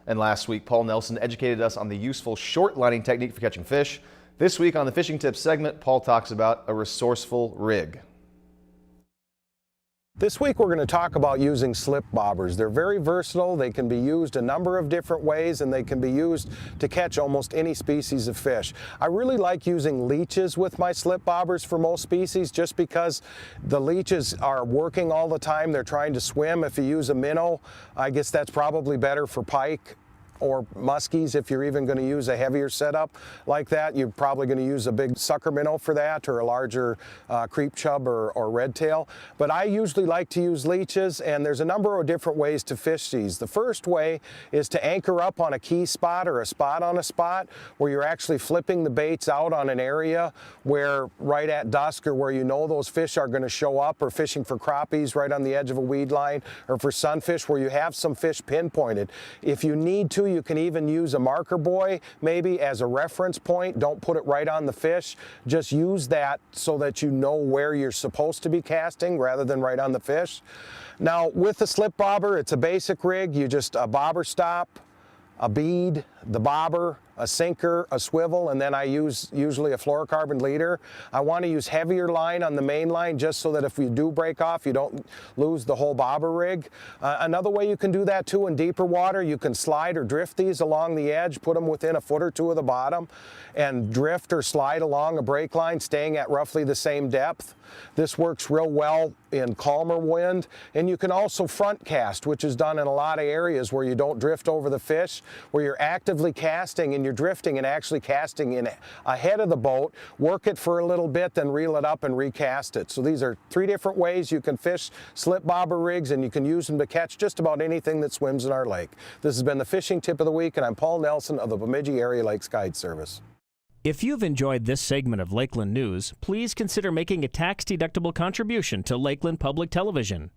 And last week, Paul Nelson educated us on the useful short lining technique for catching fish. This week on the Fishing Tips segment, Paul talks about a resourceful rig. This week we're going to talk about using slip bobbers. They're very versatile. They can be used a number of different ways, and they can be used to catch almost any species of fish. I really like using leeches with my slip bobbers for most species just because the leeches are working all the time. They're trying to swim. If you use a minnow, I guess that's probably better for pike or muskies. If you're even going to use a heavier setup like that, you're probably going to use a big sucker minnow for that, or a larger creep chub or red tail. But I usually like to use leeches, and there's a number of different ways to fish these. The first way is to anchor up on a key spot or a spot on a spot where you're actually flipping the baits out on an area where right at dusk, or where you know those fish are going to show up, or fishing for crappies right on the edge of a weed line, or for sunfish where you have some fish pinpointed. If you need to, you can even use a marker buoy maybe as a reference point. Don't put it right on the fish. Just use that so that you know where you're supposed to be casting rather than right on the fish. Now with the slip bobber, it's a basic rig. You just a bobber stop, a bead, the bobber, a sinker, a swivel, and then I use usually a fluorocarbon leader. I want to use heavier line on the main line just so that if you do break off, you don't lose the whole bobber rig. Another way you can do that too in deeper water, you can slide or drift these along the edge, put them within a foot or two of the bottom, and drift or slide along a break line, staying at roughly the same depth. This works real well in calmer wind, and you can also front cast, which is done in a lot of areas where you don't drift over the fish, where you're actively casting and you're drifting and actually casting in ahead of the boat. Work it for a little bit, then reel it up and recast it. So these are 3 different ways you can fish slip bobber rigs, and you can use them to catch just about anything that swims in our lake. This has been the Fishing Tip of the Week, and I'm Paul Nelson of the Bemidji Area Lakes Guide Service. If you've enjoyed this segment of Lakeland News, please consider making a tax-deductible contribution to Lakeland Public Television.